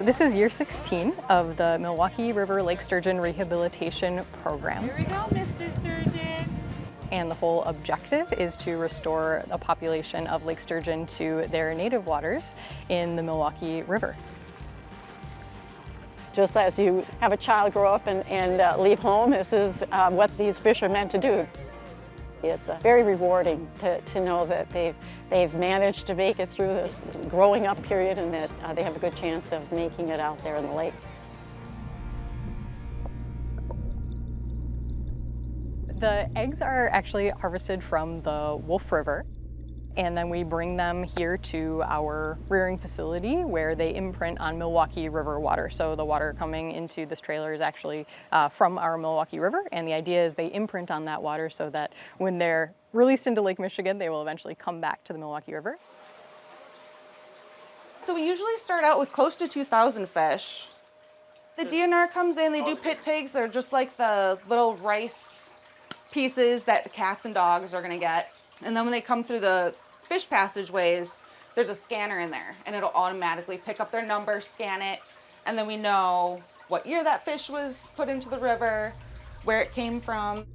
This is year 16 of the Milwaukee River Lake Sturgeon Rehabilitation Program. Here we go, Mr. Sturgeon. And the whole objective is to restore a population of lake sturgeon to their native waters in the Milwaukee River. Just as you have a child grow up and leave home, this is what these fish are meant to do. It's very rewarding to know that they've managed to make it through this growing up period and that they have a good chance of making it out there in the lake. The eggs are actually harvested from the Wolf River, and then we bring them here to our rearing facility where they imprint on Milwaukee River water. So the water coming into this trailer is actually from our Milwaukee River, and the idea is they imprint on that water so that when they're released into Lake Michigan, they will eventually come back to the Milwaukee River. So we usually start out with close to 2,000 fish. The DNR comes in, they do pit tags. They're just like the little rice pieces that cats and dogs are gonna get. And then when they come through the fish passageways, there's a scanner in there and it'll automatically pick up their number, scan it, and then we know what year that fish was put into the river, where it came from.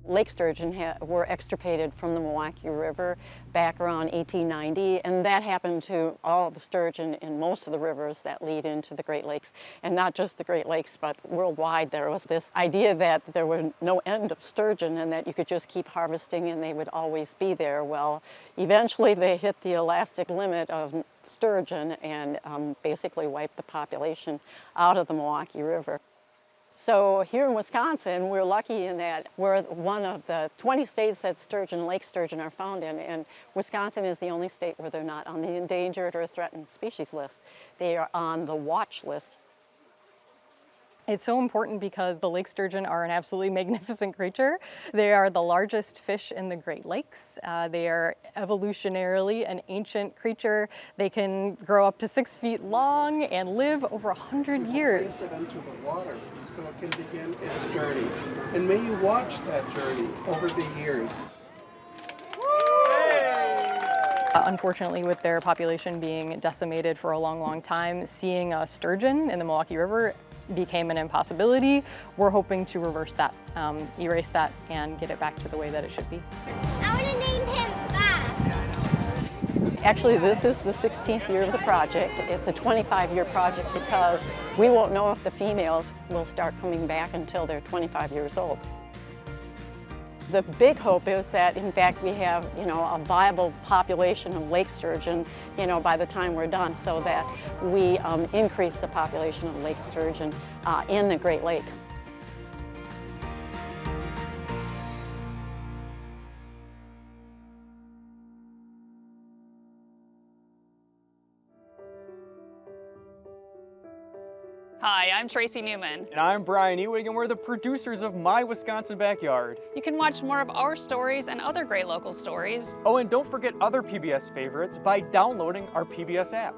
Lake sturgeon were extirpated from the Milwaukee River back around 1890, and that happened to all the sturgeon in most of the rivers that lead into the Great Lakes. And not just the Great Lakes, but worldwide there was this idea that there were no end of sturgeon and that you could just keep harvesting and they would always be there. Well, eventually they hit the elastic limit of sturgeon and basically wiped the population out of the Milwaukee River. So here in Wisconsin, we're lucky in that we're one of the 20 states that lake sturgeon are found in, and Wisconsin is the only state where they're not on the endangered or threatened species list. They are on the watch list. It's so important because the lake sturgeon are an absolutely magnificent creature. They are the largest fish in the Great Lakes. They are evolutionarily an ancient creature. They can grow up to 6 feet long and live over 100 years. It into the water so it can begin its journey. And may you watch that journey over the years. Unfortunately, with their population being decimated for a long, long time, seeing a sturgeon in the Milwaukee River became an impossibility. We're hoping to reverse that, erase that, and get it back to the way that it should be. I want to name him Bob. Actually, this is the 16th year of the project. It's a 25-year project because we won't know if the females will start coming back until they're 25 years old. The big hope is that, in fact, we have, a viable population of lake sturgeon, by the time we're done, so that we increase the population of lake sturgeon in the Great Lakes. Hi, I'm Tracy Newman. And I'm Brian Ewing, and we're the producers of My Wisconsin Backyard. You can watch more of our stories and other great local stories. Oh, and don't forget other PBS favorites by downloading our PBS app.